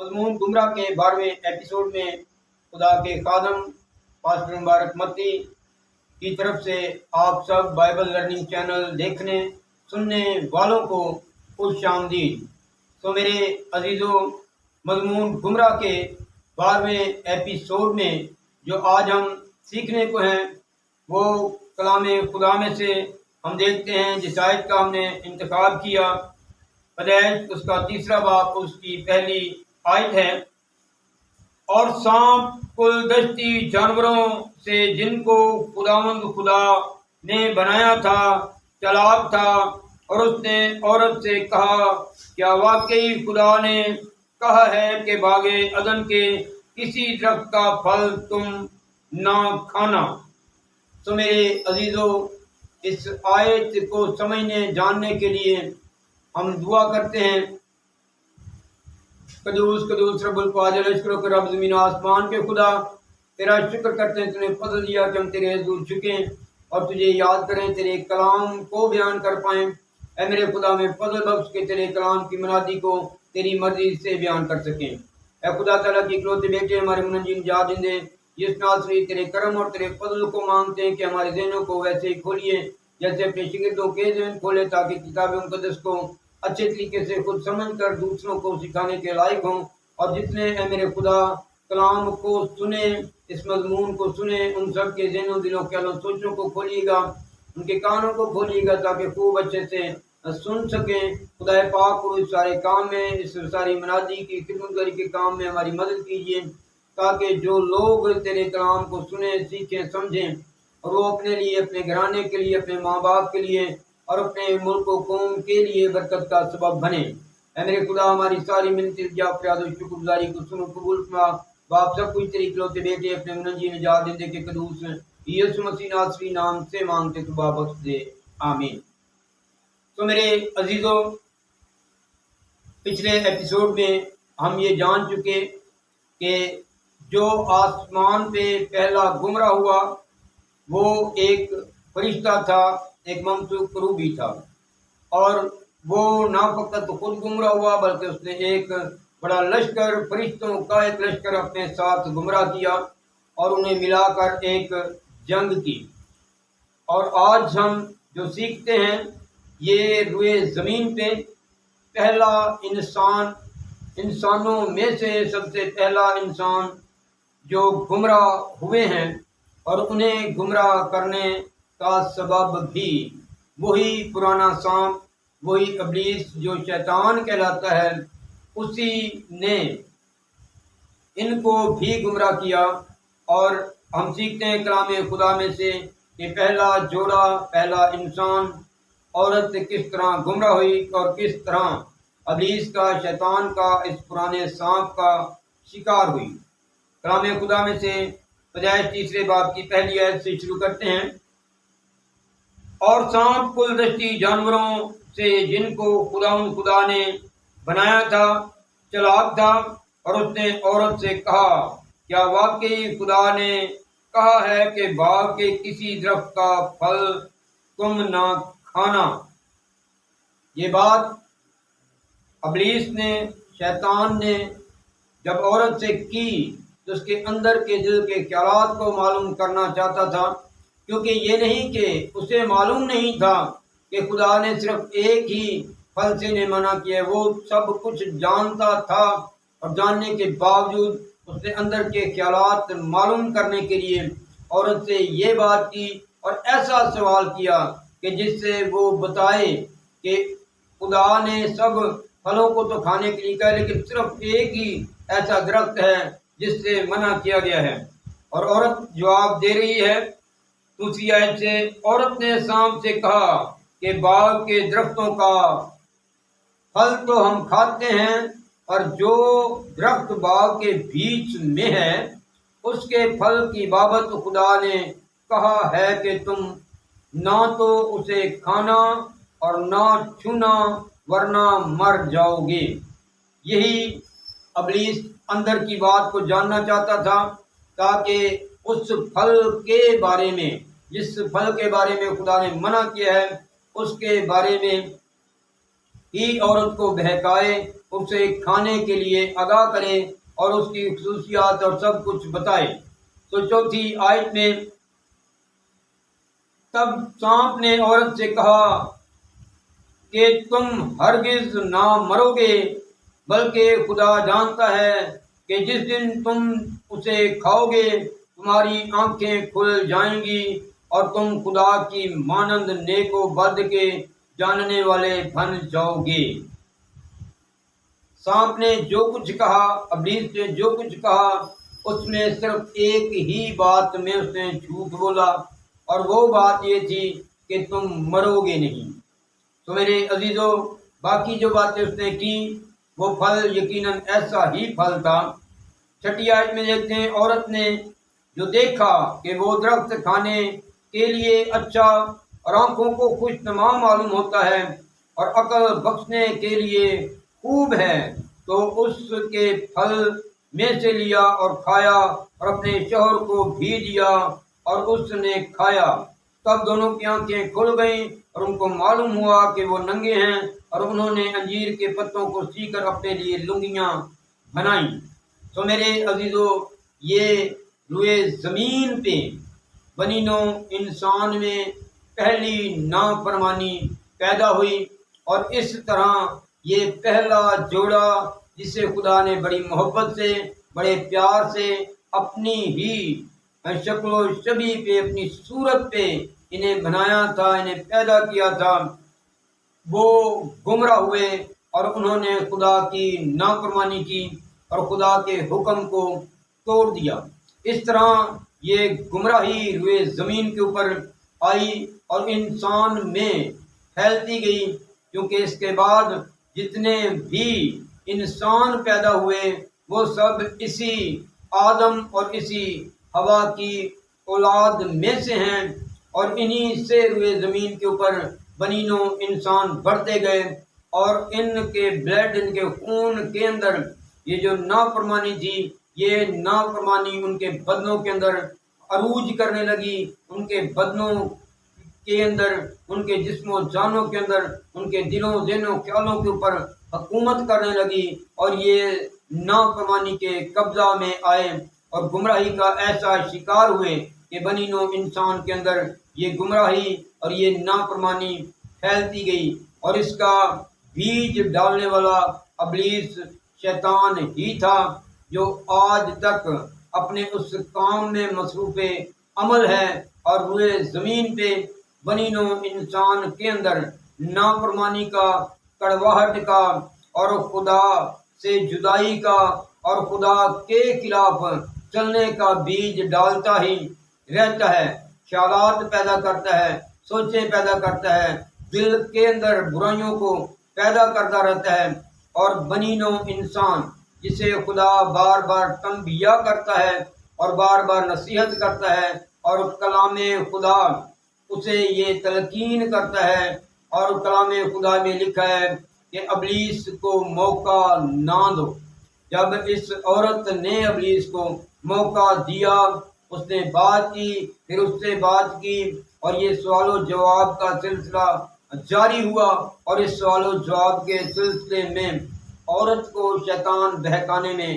مضمون گمراہ کے 12ویں ایپیسوڈ میں خدا کے خادم پاسٹر مبارک متی کی طرف سے آپ سب بائبل لرننگ چینل دیکھنے سننے والوں کو خوش آمدید۔ تو میرے عزیزوں، مضمون گمراہ کے 12ویں ایپیسوڈ میں جو آج ہم سیکھنے کو ہیں وہ کلام خدا میں سے ہم دیکھتے ہیں جس آیت کا ہم نے انتخاب کیا، پیدائش اس کا 3 باب اس کی پہلی آیت ہے، اور سانپ کل دشتی جانوروں سے جن کو خداوند خدا نے بنایا تھا چالاک تھا، اور اس نے عورت سے کہا، کیا واقعی خدا نے کہا ہے کہ باغ عدن کے کسی درخت کا پھل تم نہ کھانا؟ تو میرے عزیزوں، اس آیت کو سمجھنے جاننے کے لیے ہم دعا کرتے ہیں۔ قدوس قدوس رب القادر، اشکرو کہ رب زمین و آسمان کے خدا، تیرا شکر کرتے ہیں تو نے فضل دیا کہ ہم تیرے حضور جھکیں اور تجھے یاد کریں، تیرے کلام کو بیان کر پائیں۔ اے میرے خدا میں فضل بخش کے تیرے کلام کی منادی کو تیری مرضی سے بیان کر سکیں۔ اے خدا تعالیٰ کی اکلوتے بیٹے ہمارے منجی نجات دیں، جس ناصری تیرے کرم اور تیرے فضل کو مانگتے ہیں کہ ہمارے ذہنوں کو ویسے ہی کھولیے جیسے اپنے شاگردوں کے ذہن کھولے، تاکہ کتاب مقدس کو اچھے طریقے سے خود سمجھ کر دوسروں کو سکھانے کے لائق ہوں۔ اور جتنے اے میرے خدا کلام کو سنے، اس مضمون کو سنے، ان سب کے ذہنوں دلوں خیالوں سوچوں کو کھولیے گا، ان کے کانوں کو کھولیے گا تاکہ خوب اچھے سے سن سکیں۔ خدا پاک کو اس سارے کام میں، اس ساری منادی کی خدمت گاری کے کام میں ہماری مدد کیجیے، تاکہ جو لوگ تیرے کلام کو سنیں، سیکھیں، سمجھیں، اور وہ اپنے لیے، اپنے گھرانے کے لیے، اپنے ماں باپ کے لیے اور اپنے ملک و قوم کے لیے برکت کا سبب بنے۔ اے میرے خدا، ہماری ساری منت فریاد و شکر گزاری کو سنو، قبول فرما۔ باپ سب کچھ تیری اکلوتے بیٹے اپنے منجی نجات دے کے قدوس یسوع مسیح ناصری نام سے مانگتے تو بخش دے، آمین۔ تو میرے عزیزوں، پچھلے ایپیسوڈ میں ہم یہ جان چکے کہ جو آسمان پہ پہلا گمراہ ہوا وہ ایک فرشتہ تھا، ایک ممسوک کروبی تھا، اور وہ نہ فقط خود گمراہ ہوا بلکہ اس نے ایک بڑا لشکر، فرشتوں کا ایک لشکر اپنے ساتھ گمراہ کیا اور انہیں ملا کر ایک جنگ کی۔ اور آج ہم جو سیکھتے ہیں، یہ روئے زمین پہ پہلا انسانوں میں سے سب سے پہلا انسان جو گمراہ ہوئے ہیں، اور انہیں گمراہ کرنے کا سبب بھی وہی پرانا سانپ، وہی ابلیس جو شیطان کہلاتا ہے، اسی نے ان کو بھی گمراہ کیا۔ اور ہم سیکھتے ہیں کلام خدا میں سے کہ پہلا جوڑا، پہلا انسان، عورت کس طرح گمراہ ہوئی اور کس طرح ابلیس کا، شیطان کا، اس پرانے سانپ کا شکار ہوئی۔ کلام خدا میں سے پیدائش 3 باب کی پہلی آیت سے شروع کرتے ہیں، اور سانپ کل دشتی جانوروں سے جن کو خدا نے بنایا تھا چالاک تھا، اور اس نے عورت سے کہا، کیا واقعی خدا نے کہا ہے کہ باغ کے کسی درخت کا پھل تم نہ کھانا؟ یہ بات ابلیس نے، شیطان نے جب عورت سے کی تو اس کے اندر کے دل کے خیالات کو معلوم کرنا چاہتا تھا، کیونکہ یہ نہیں کہ اسے معلوم نہیں تھا کہ خدا نے صرف ایک ہی پھل سے نے منع کیا، وہ سب کچھ جانتا تھا، اور جاننے کے باوجود اس نے اندر کے خیالات معلوم کرنے کے لیے عورت سے یہ بات کی اور ایسا سوال کیا کہ جس سے وہ بتائے کہ خدا نے سب پھلوں کو تو کھانے کے لیے کہا، لیکن صرف ایک ہی ایسا درخت ہے جس سے منع کیا گیا ہے۔ اور عورت جواب دے رہی ہے 2 آیت سے، عورت نے سانپ سے کہا کہ باغ کے درختوں کا پھل تو ہم کھاتے ہیں، اور جو درخت باغ کے بیچ میں ہے اس کے پھل کی بابت خدا نے کہا ہے کہ تم نہ تو اسے کھانا اور نہ چھونا ورنہ مر جاؤ گے۔ یہی ابلیس اندر کی بات کو جاننا چاہتا تھا، تاکہ اس پھل کے بارے میں، جس پھل کے بارے میں خدا نے منع کیا ہے، اس کے بارے میں ہی عورت کو بہکائے اسے کھانے کے لیے آگاہ کرے اور اس کی خصوصیات اور سب کچھ بتائے۔ تو چوتھی آیت میں تب سانپ نے عورت سے کہا کہ تم ہرگز نہ مرو گے، بلکہ خدا جانتا ہے کہ جس دن تم اسے کھاؤ گے تمہاری آنکھیں کھل جائیں گی اور تم خدا کی مانند نیک و بد کے جاننے والے بن جاؤ گے۔ سانپ نے جو کچھ کہا، ابلیس نے جو کچھ کہا، اس میں صرف ایک ہی بات میں اس نے جھوٹ بولا، اور وہ بات یہ تھی کہ تم مرو گے نہیں۔ تو میرے عزیزو، باقی جو باتیں اس نے کی وہ پھل یقیناً ایسا ہی پھل تھا۔ چھٹی آیت میں دیکھتے ہیں، عورت نے جو دیکھا کہ وہ درخت کھانے کے لیے اچھا اور آنکھوں کو خوش نما معلوم ہوتا ہے اور عقل بخشنے کے لیے خوب ہے، تو اس کے پھل میں سے لیا اور کھایا اور اپنے شوہر کو بھی دیا اور اس نے کھایا۔ تب دونوں کی آنکھیں کھل گئیں اور ان کو معلوم ہوا کہ وہ ننگے ہیں، اور انہوں نے انجیر کے پتوں کو سی کر اپنے لیے لنگیاں بنائیں۔ تو میرے عزیزو، یہ روئے زمین پہ بنی نوع انسان میں پہلی نافرمانی پیدا ہوئی، اور اس طرح یہ پہلا جوڑا جسے خدا نے بڑی محبت سے، بڑے پیار سے اپنی ہی شکل و شبیہ پہ، اپنی صورت پہ انہیں بنایا تھا، انہیں پیدا کیا تھا، وہ گمراہ ہوئے اور انہوں نے خدا کی نافرمانی کی اور خدا کے حکم کو توڑ دیا۔ اس طرح یہ گمراہی روئے زمین کے اوپر آئی اور انسان میں پھیلتی گئی، کیونکہ اس کے بعد جتنے بھی انسان پیدا ہوئے وہ سب اسی آدم اور اسی ہوا کی اولاد میں سے ہیں، اور انہی سے روئے زمین کے اوپر بنی نوع انسان بڑھتے گئے، اور ان کے بلڈ، ان کے خون کے اندر یہ جو نافرمانی تھی، یہ نافرمانی ان کے بدنوں کے اندر عروج کرنے لگی، ان کے بدنوں کے اندر، ان کے جسم و جانوں کے اندر، ان کے دلوں ذہنوں خیالوں کے اوپر حکومت کرنے لگی، اور یہ نافرمانی کے قبضہ میں آئے اور گمراہی کا ایسا شکار ہوئے کہ بنی نوع انسان کے اندر یہ گمراہی اور یہ نافرمانی پھیلتی گئی، اور اس کا بیج ڈالنے والا ابلیس شیطان ہی تھا، جو آج تک اپنے اس کام میں مصروف عمل ہے اور روئے زمین پہ بنی نوع انسان کے اندر نافرمانی کا، کڑواہٹ کا اور خدا سے جدائی کا اور خدا کے خلاف چلنے کا بیج ڈالتا ہی رہتا ہے، خیالات پیدا کرتا ہے، سوچیں پیدا کرتا ہے، دل کے اندر برائیوں کو پیدا کرتا رہتا ہے، اور بنی نوع انسان جسے خدا بار بار تنبیہ کرتا ہے اور بار بار نصیحت کرتا ہے، اور کلام خدا اسے یہ تلقین کرتا ہے، اور کلام خدا میں لکھا ہے کہ ابلیس کو موقع نہ دو۔ جب اس عورت نے ابلیس کو موقع دیا، اس نے بات کی، پھر اس سے بات کی، اور یہ سوال و جواب کا سلسلہ جاری ہوا، اور اس سوال و جواب کے سلسلے میں عورت کو شیطان بہکانے میں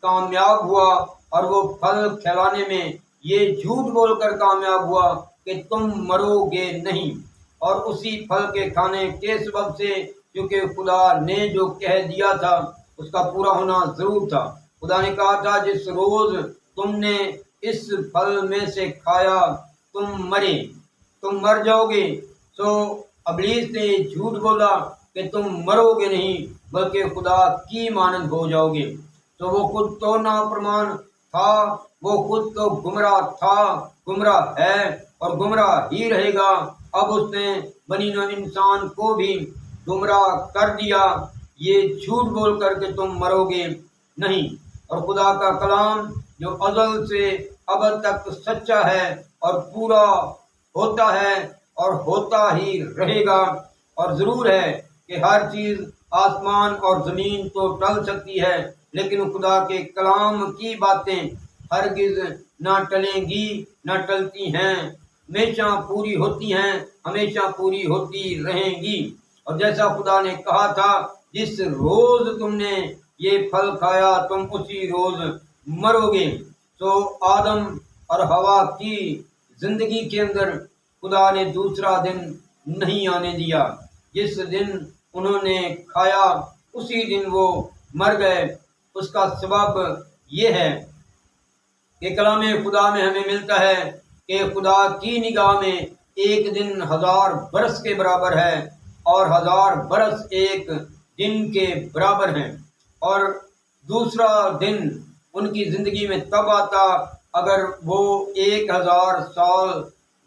کامیاب ہوا، اور وہ پھل کھلانے میں یہ جھوٹ بول کر کامیاب ہوا کہ تم مرو گے نہیں، اور اسی پھل کے کھانے کے سبب سے، کیونکہ خدا نے جو کہہ دیا تھا اس کا پورا ہونا ضرور تھا۔ خدا نے کہا تھا جس روز تم نے اس پھل میں سے کھایا تم مر جاؤ گے۔ سو ابلیس نے جھوٹ بولا کہ تم مرو گے نہیں بلکہ خدا کی مانند ہو جاؤ گے۔ تو وہ خود تو نافرمان تھا، وہ خود تو گمراہ تھا، گمراہ ہے اور گمراہ ہی رہے گا۔ اب اس نے بنی نوع انسان کو بھی گمراہ کر دیا، یہ جھوٹ بول کر کہ تم مرو گے نہیں۔ اور خدا کا کلام جو ازل سے ابد تک سچا ہے اور پورا ہوتا ہے اور ہوتا ہی رہے گا، اور ضرور ہے کہ ہر چیز آسمان اور زمین تو ٹل سکتی ہے، لیکن خدا کے کلام کی باتیں ہرگز نہ ٹلیں گی، نہ ٹلتی ہیں، ہمیشہ پوری ہوتی ہیں، ہمیشہ پوری ہوتی رہیں گی۔ اور جیسا خدا نے کہا تھا جس روز تم نے یہ پھل کھایا تم اسی روز مرو گے۔ تو آدم اور حوا کی زندگی کے اندر خدا نے دوسرا دن نہیں آنے دیا۔ جس دن انہوں نے کھایا اسی دن وہ مر گئے۔ اس کا سبب یہ ہے کہ کلام خدا میں ہمیں ملتا ہے کہ خدا کی نگاہ میں ایک دن 1000 برس کے برابر ہے اور 1000 برس ایک دن کے برابر ہیں۔ اور دوسرا دن ان کی زندگی میں تب آتا اگر وہ 1000 سال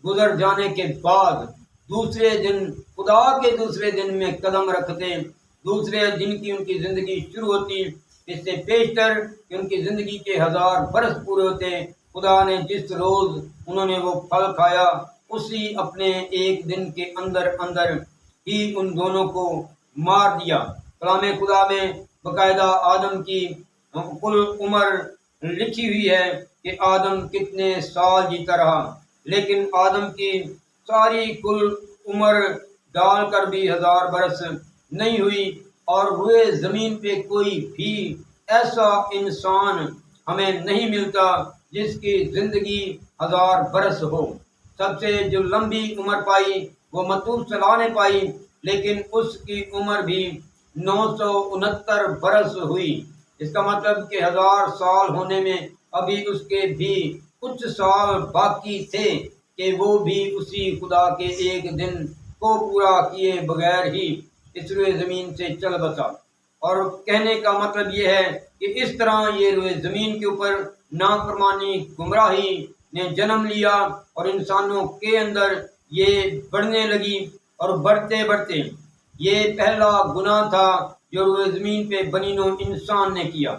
گزر جانے کے بعد دوسرے دن خدا کے دوسرے دن میں قدم رکھتے، دوسرے دن کی ان کی زندگی شروع ہوتی۔ اس سے پیشتر کہ ان کی زندگی کے 1000 برس پورے ہوتے، خدا نے جس روز انہوں نے وہ پھل کھایا اسی اپنے ایک دن کے اندر اندر ہی ان دونوں کو مار دیا۔ کلام خدا میں باقاعدہ آدم کی کل عمر لکھی ہوئی ہے کہ آدم کتنے سال جیتا رہا، لیکن آدم کی ساری کل عمر ڈال کر بھی 1000 برس نہیں ہوئی، اور روئے زمین پہ کوئی بھی ایسا انسان ہمیں نہیں ملتا جس کی زندگی 1000 برس ہو۔ سب سے جو لمبی عمر پائی وہ متوسلا نے پائی، لیکن اس کی عمر بھی 969 برس ہوئی۔ اس کا مطلب کہ 1000 سال ہونے میں ابھی اس کے بھی کچھ سال باقی تھے کہ وہ بھی اسی خدا کے ایک دن کو پورا کیے بغیر ہی اس روئے زمین سے چل بسا۔ اور کہنے کا مطلب یہ ہے کہ اس طرح یہ روئے زمین کے اوپر نافرمانی گمراہی نے جنم لیا اور انسانوں کے اندر یہ بڑھنے لگی، اور بڑھتے بڑھتے یہ پہلا گناہ تھا جو روئے زمین پہ بنی نوع انسان نے کیا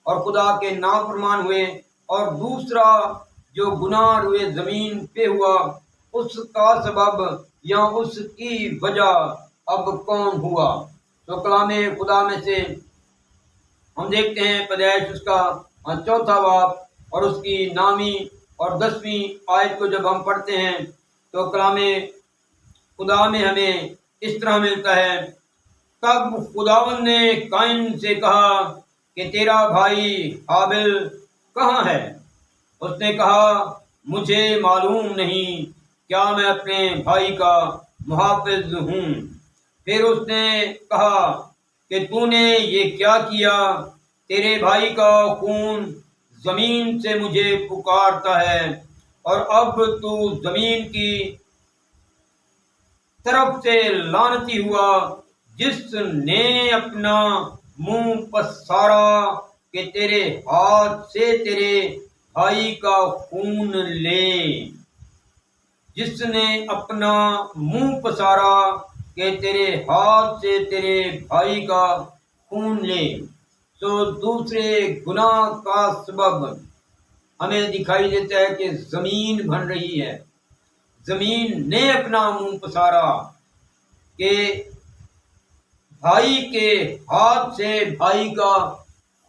اور خدا کے نافرمان ہوئے۔ اور دوسرا جو گناہ روئے زمین پہ ہوا اس کا سبب یا اس کی وجہ اب کون ہوا؟ تو کلام خدا میں سے ہم دیکھتے ہیں پیدائش اس کا 4واں باب اور اس کی 9ویں اور 10ویں آیت کو جب ہم پڑھتے ہیں تو کلام خدا میں ہمیں اس طرح ملتا ہے، تب خداوند نے قائن سے کہا کہ تیرا بھائی حابل کہاں ہے؟ اس نے کہا مجھے معلوم نہیں، کیا میں اپنے بھائی کا محافظ ہوں؟ پھر اس نے کہا کہ تو نے یہ کیا کیا؟ تیرے بھائی کا خون زمین سے مجھے پکارتا ہے، اور اب تو زمین کی طرف سے لعنتی ہوا جس نے اپنا منہ پسارا کہ تیرے ہاتھ سے تیرے بھائی کا خون لے۔ جس نے اپنا منہ پسارا کہ تیرے ہاتھ سے تیرے بھائی کا خون لے۔ تو دوسرے گناہ کا سبب ہمیں دکھائی دیتا ہے کہ زمین بن رہی ہے۔ زمین نے اپنا منہ پسارا کہ بھائی کے ہاتھ سے بھائی کا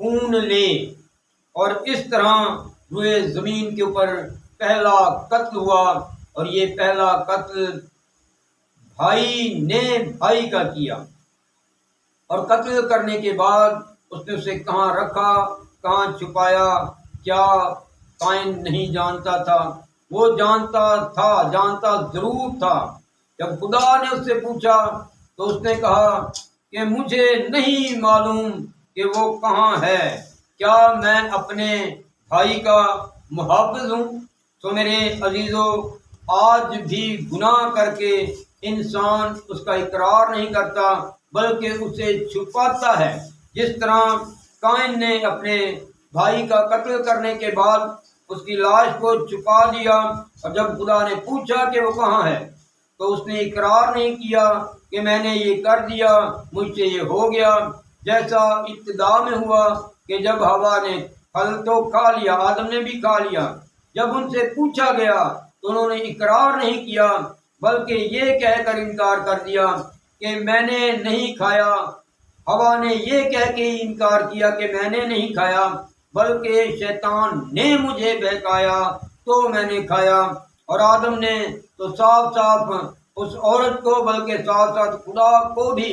خون لے، اور اس طرح روئے زمین کے اوپر پہلا قتل ہوا، اور یہ پہلا قتل بھائی نے بھائی کا کیا۔ اور قتل کرنے کے بعد اس نے اسے کہاں رکھا، کہاں چھپایا، کیا قائن نہیں جانتا تھا؟ وہ جانتا تھا، جانتا ضرور تھا۔ جب خدا نے اس سے پوچھا تو اس نے کہا کہ مجھے نہیں معلوم کہ وہ کہاں ہے، کیا میں اپنے بھائی کا محافظ ہوں؟ تو میرے عزیزو، آج بھی گناہ کر کے انسان اس کا اقرار نہیں کرتا بلکہ اسے چھپاتا ہے۔ جس طرح قائن نے اپنے بھائی کا قتل کرنے کے بعد اس کی لاش کو چھپا دیا، اور جب خدا نے پوچھا کہ وہ کہاں ہے تو اس نے اقرار نہیں کیا کہ میں نے یہ کر دیا، مجھ سے یہ ہو گیا، جیسا ابتدا میں ہوا کہ جب حوا نے پھل تو کھا لیا، آدم نے بھی کھا لیا، جب ان سے پوچھا گیا تو انہوں نے اقرار نہیں کیا بلکہ یہ کہہ کر انکار کر دیا کہ میں نے نہیں کھایا۔ حوا نے یہ کہہ کے انکار کیا کہ میں نے نہیں کھایا، بلکہ شیطان نے مجھے بہکایا تو میں نے کھایا۔ اور آدم نے تو صاف صاف اس عورت کو بلکہ ساتھ ساتھ خدا کو بھی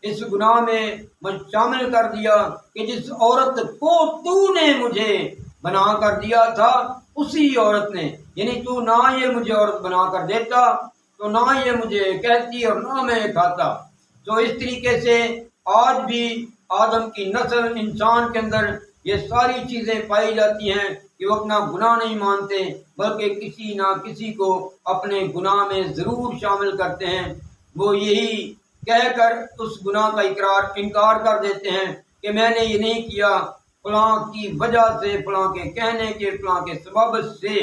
اس گناہ میں شامل کر دیا کہ جس عورت کو تو نے مجھے بنا کر دیا تھا اسی عورت نے، یعنی تو نہ یہ مجھے عورت بنا کر دیتا تو نہ یہ مجھے کہتی اور نہ میں کھاتا۔ تو اس طریقے سے آج بھی آدم کی نسل انسان کے اندر یہ ساری چیزیں پائی جاتی ہیں کہ وہ اپنا گناہ نہیں مانتے بلکہ کسی نہ کسی کو اپنے گناہ میں ضرور شامل کرتے ہیں۔ وہ یہی کہہ کر اس گناہ کا انکار کر دیتے ہیں کہ میں نے یہ نہیں کیا، فلاں کی وجہ سے، فلاں کے کہنے کے، فلاں کے سبب سے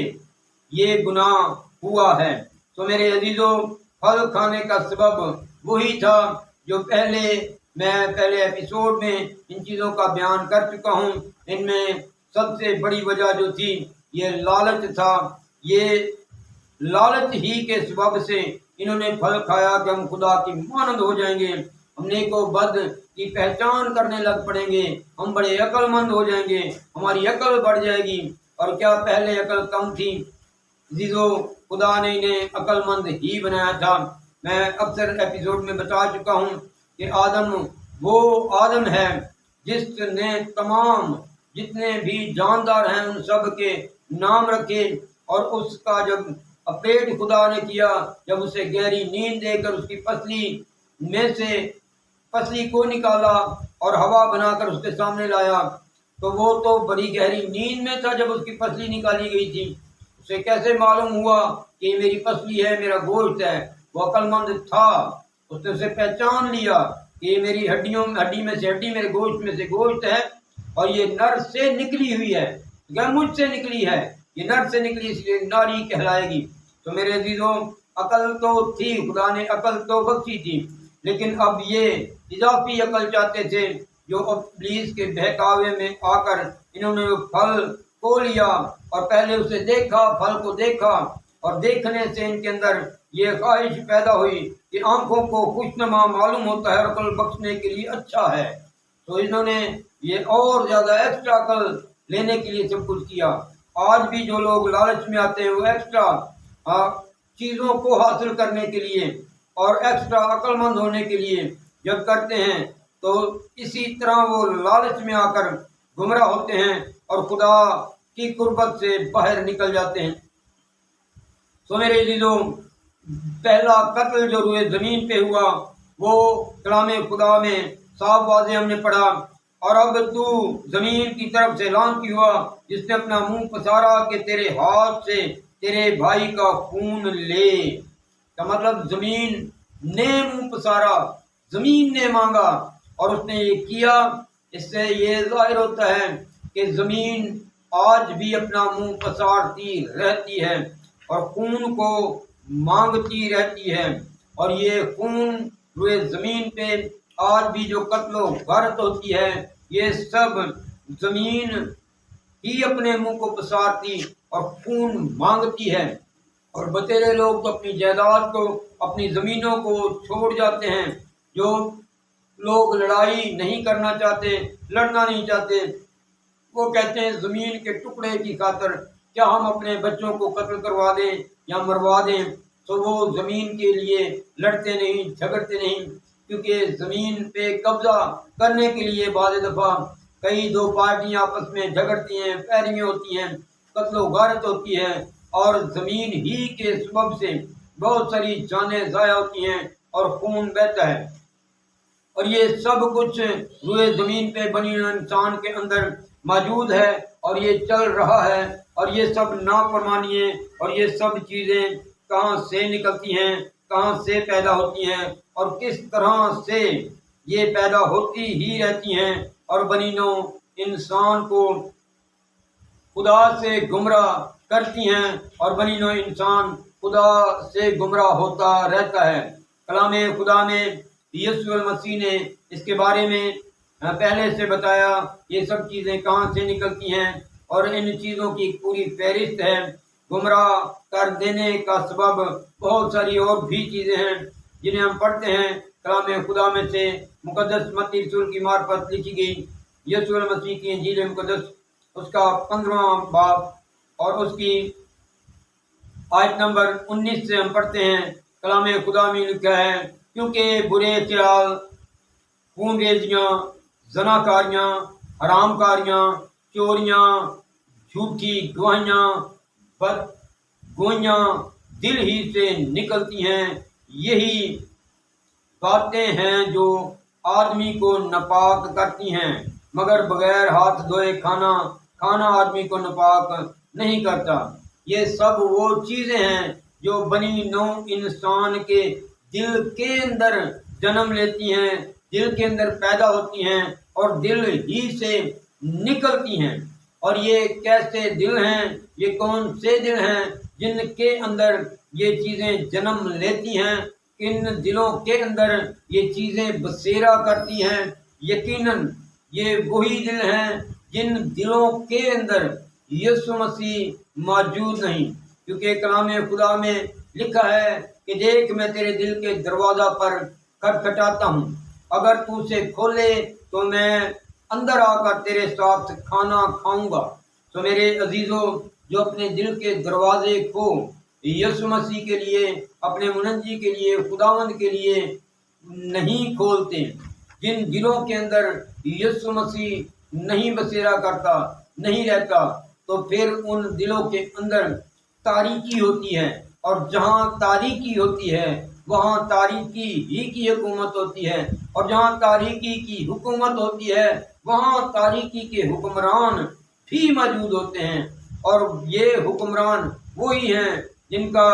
یہ گناہ ہوا ہے۔ تو میرے عزیزوں، پھل کھانے کا سبب وہی تھا جو پہلے ایپیسوڈ میں ان چیزوں کا بیان کر چکا ہوں۔ ان میں سب سے بڑی وجہ جو تھی یہ لالچ تھا۔ یہ لالچ ہی کے سبب سے انہوں نے پھل کھایا کہ ہم خدا کی مانند ہو جائیں گے، ہم نیک و بد کی پہچان کرنے لگ پڑیں گے، ہم بڑے عقل مند ہو جائیں گے، ہماری عقل بڑھ جائے گی۔ اور کیا پہلے عقل کم تھی؟ عزیزو، خدا نے انہیں عقل مند ہی بنایا تھا۔ میں اکثر ایپیسوڈ میں بتا چکا ہوں کہ آدم وہ آدم ہے جس نے تمام جتنے بھی جاندار ہیں ان سب کے نام رکھے، اور اس کا جب اپریٹ خدا نے کیا، جب اسے گہری نیند دے کر اس کی پسلی میں سے پسلی کو نکالا اور ہوا بنا کر اس کے سامنے لایا، تو وہ تو بڑی گہری نیند میں تھا جب اس کی پسلی نکالی گئی تھی۔ اسے کیسے معلوم ہوا کہ یہ میری پسلی ہے، میرا گوشت ہے؟ وہ عقل مند تھا، اس نے اسے پہچان لیا کہ یہ میری ہڈی میں سے ہڈی، میرے گوشت میں سے گوشت ہے، اور یہ نر سے نکلی ہوئی ہے، یہ مجھ سے نکلی ہے، یہ نر سے نکلی اس لیے ناری کہلائے گی۔ تو میرے عزیزوں، عقل تو تھی، خدا نے عقل تو بخشی تھی، لیکن اب یہ اضافی عقل چاہتے تھے جو ابلیس کے بہکاوے میں آ کر انہوں نے وہ پھل کو لیا، اور پہلے اسے دیکھا، پھل کو دیکھا، اور دیکھنے سے ان کے اندر یہ خواہش پیدا ہوئی کہ آنکھوں کو خوشنما معلوم ہوتا ہے اور عقل بخشنے کے لیے اچھا ہے، تو انہوں نے یہ اور زیادہ ایکسٹرا عقل لینے کے لیے سب کچھ کیا۔ آج بھی جو لوگ لالچ میں آتے ہیں وہ ایکسٹرا چیزوں کو حاصل کرنے کے لیے اور ایکسٹرا عقل مند ہونے کے لیے جب کرتے ہیں تو اسی طرح وہ لالچ میں آ کر گمراہ ہوتے ہیں اور خدا کی قربت سے باہر نکل جاتے ہیں۔ تو میرے عزیزوں، پہلا قتل جو روئے زمین پہ ہوا وہ کلام خدا میں صاف واضح ہم نے پڑھا، اور اب تو زمین کی طرف سے لعنتی ہوا جس نے اپنا منہ پسارا کہ تیرے ہاتھ سے تیرے بھائی کا خون لے۔ کا مطلب زمین نے منہ پسارا، زمین نے مانگا اور اس نے یہ کیا۔ اس سے یہ ظاہر ہوتا ہے کہ زمین آج بھی اپنا منہ پسارتی رہتی ہے اور خون کو مانگتی رہتی ہے، اور یہ خون روئے زمین پہ آج بھی جو قتل و غارت ہوتی ہے یہ سب زمین ہی اپنے منہ کو پسارتی اور خون مانگتی ہے، اور بتیرے لوگ تو اپنی جائیداد کو، اپنی زمینوں کو چھوڑ جاتے ہیں۔ جو لوگ لڑائی نہیں کرنا چاہتے، لڑنا نہیں چاہتے، وہ کہتے ہیں زمین کے ٹکڑے کی خاطر کیا ہم اپنے بچوں کو قتل کروا دیں یا مروا دیں، تو وہ زمین کے لیے لڑتے نہیں، جھگڑتے نہیں، کیونکہ زمین پہ قبضہ کرنے کے لیے بعض دفعہ کئی دو پارٹیاں آپس میں جھگڑتی ہیں، پیرویں ہوتی ہیں، قتل و غارت ہوتی ہے، اور زمین ہی کے سبب سے بہت ساری جانیں ضائع ہوتی ہیں اور خون بہتا ہے۔ اور یہ سب کچھ روئے زمین پہ بنی انسان کے اندر موجود ہے اور یہ چل رہا ہے، اور یہ سب نافرمانی ہے، اور یہ سب چیزیں کہاں سے نکلتی ہیں، کہاں سے پیدا ہوتی ہیں، اور کس طرح سے یہ پیدا ہوتی ہی رہتی ہیں، اور بنی نوع انسان کو خدا سے گمراہ کرتی ہیں، اور بنی نوع انسان خدا سے گمراہ ہوتا رہتا ہے۔ کلام خدا میں یسوع المسیح نے اس کے بارے میں پہلے سے بتایا یہ سب چیزیں کہاں سے نکلتی ہیں، اور ان چیزوں کی پوری فہرست ہے۔ گمراہ کر دینے کا سبب بہت ساری اور بھی چیزیں ہیں جنہیں ہم پڑھتے ہیں کلام خدا میں سے۔ مقدس متی رسول کی معرفت لکھی گئی یسوع المسیح کی انجیل مقدس، اس کا 15واں باب اور اس کی آیت نمبر 19 سے ہم پڑھتے ہیں۔ کلام خدا میں لکھا ہے، کیونکہ برے خیال خون ریزیاں، زناکاریاں، حرام کاریاں، چوریاں، جھوٹی گواہیاں، بدگوئیاں دل ہی سے نکلتی ہیں۔ یہی باتیں ہیں جو آدمی کو ناپاک کرتی ہیں، مگر بغیر ہاتھ دھوئے کھانا آدمی کو ناپاک نہیں کرتا۔ یہ سب وہ چیزیں ہیں جو بنی نوع انسان کے دل کے اندر جنم لیتی ہیں، دل کے اندر پیدا ہوتی ہیں اور دل ہی سے نکلتی ہیں۔ اور یہ کیسے دل ہیں، یہ کون سے دل ہیں جن کے اندر یہ چیزیں جنم لیتی ہیں؟ کن دلوں کے اندر یہ چیزیں بسیرا کرتی ہیں؟ یقیناً یہ وہی دل ہیں جن دلوں کے اندر یسوع مسیح موجود نہیں، کیونکہ کلام خدا میں لکھا ہے کہ دیکھ میں تیرے دل کے دروازہ پر کھٹکھٹاتا ہوں، اگر تو اسے کھولے تو میں اندر آ کر تیرے ساتھ کھانا کھاؤں گا۔ تو میرے عزیزوں، جو اپنے دل کے دروازے کو یسوع مسیح کے لیے، اپنے منجی کے لیے، خداوند کے لیے نہیں کھولتے، جن دلوں کے اندر یسوع مسیح نہیں بسیرا کرتا، نہیں رہتا، تو پھر ان دلوں کے اندر تاریکی ہوتی ہے، اور جہاں تاریکی ہوتی ہے وہاں تاریکی ہی کی حکومت ہوتی ہے، اور جہاں تاریکی کی حکومت ہوتی ہے وہاں تاریکی کے حکمران بھی موجود ہوتے ہیں۔ اور یہ حکمران وہی ہیں جن کا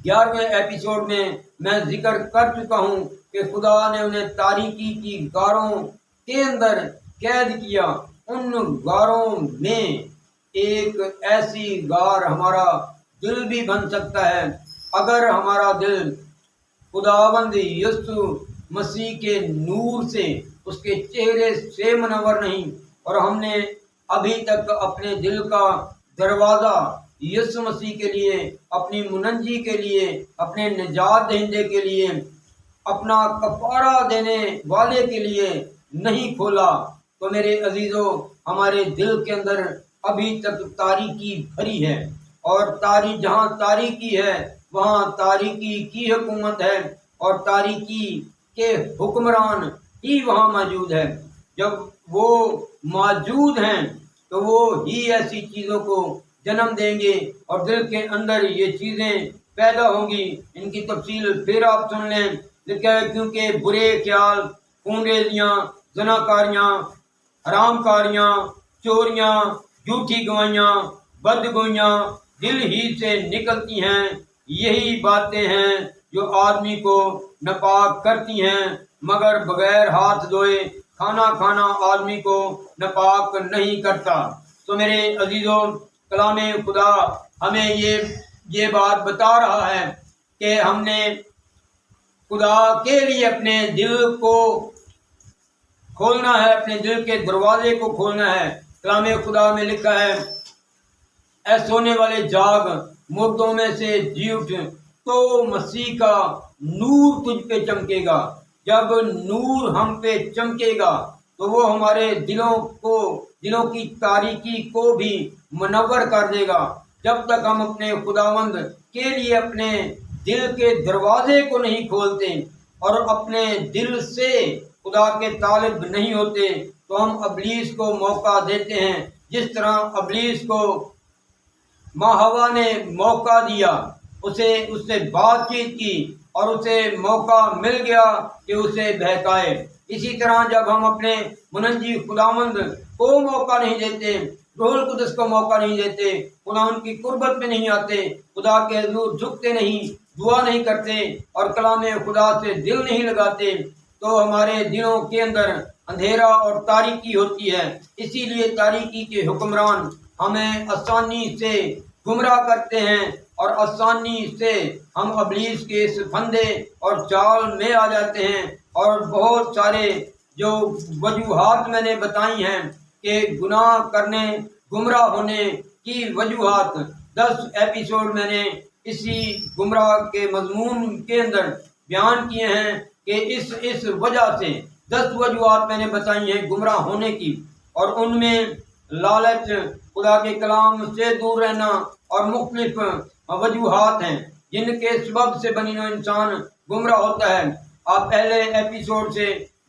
11ویں ایپیسوڈ میں ذکر کر چکا ہوں کہ خدا نے انہیں تاریکی کی غاروں کے اندر قید کیا۔ ان غاروں میں ایک ایسی غار ہمارا دل بھی بن سکتا ہے، اگر ہمارا دل خداوند یسوع مسیح کے نور سے، اس کے چہرے سے منور نہیں، اور ہم نے ابھی تک اپنے دل کا دروازہ یسوع مسیح کے لیے، اپنی منجی کے لیے، اپنے نجات دہندے کے لیے، اپنا کفارہ دینے والے کے لیے نہیں کھولا، تو میرے عزیزوں، ہمارے دل کے اندر ابھی تک تاریکی بھری ہے، اور جہاں تاریکی ہے وہاں تاریکی کی حکومت ہے، اور تاریکی کے حکمران ہی وہاں موجود ہے۔ جب وہ موجود ہیں تو وہ ہی ایسی چیزوں کو جنم دیں گے، اور دل کے اندر یہ چیزیں پیدا ہوں گی۔ ان کی تفصیل پھر آپ سن لیں، لکھا ہے کیونکہ برے خیال، خون ریزیاں، زناکاریاں، حرام کاریاں، چوریاں، جھوٹی گواہیاں، بدگوئیاں دل ہی سے نکلتی ہیں۔ یہی باتیں ہیں جو آدمی کو ناپاک کرتی ہیں، مگر بغیر ہاتھ دھوئے کھانا آدمی کو ناپاک نہیں کرتا۔ تو میرے عزیزوں، کلام خدا ہمیں یہ بات بتا رہا ہے کہ ہم نے خدا کے لیے اپنے دل کو کھولنا ہے، اپنے دل کے دروازے کو کھولنا ہے۔ کلام خدا میں لکھا ہے، اے سونے والے جاگ، مردوں میں سے جی اٹھ، تو مسیح کا نور تجھ پہ چمکے گا۔ جب نور ہم پہ چمکے گا تو وہ ہمارے دلوں کی تاریکی کو بھی منور کر دے گا۔ جب تک ہم اپنے خداوند کے لیے اپنے دل کے دروازے کو نہیں کھولتے اور اپنے دل سے خدا کے طالب نہیں ہوتے، تو ہم ابلیس کو موقع دیتے ہیں، جس طرح ابلیس کو ماں حوا نے موقع دیا، اس سے بات چیت کی اور اسے موقع مل گیا کہ اسے بہکائے۔ اسی طرح جب ہم اپنے منجی خداوند کو موقع نہیں دیتے، روح القدس کو موقع نہیں دیتے، خداوند کی قربت میں نہیں آتے، خدا کے حضور جھکتے نہیں، دعا نہیں کرتے اور کلام خدا سے دل نہیں لگاتے، تو ہمارے دلوں کے اندر اندھیرا اور تاریکی ہوتی ہے۔ اسی لیے تاریکی کے حکمران ہمیں آسانی سے گمراہ کرتے ہیں، اور آسانی سے ہم ابلیس کے اس پھندے اور چال میں آ جاتے ہیں۔ اور بہت سارے جو وجوہات میں نے بتائی ہیں کہ گناہ کرنے، گمراہ ہونے کی وجوہات، 10 ایپیسوڈ میں نے اسی گمراہ کے مضمون کے اندر بیان کیے ہیں کہ اس وجہ سے 10 وجوہات میں نے بتائی ہیں گمراہ ہونے کی، اور ان میں لالچ، خدا کے کلام سے دور رہنا اور مختلف وجوہات ہیں جن کے سبب سے بنی نوع انسان گمراہ ہوتا ہے۔ آپ پہلے ایپیسوڈ سے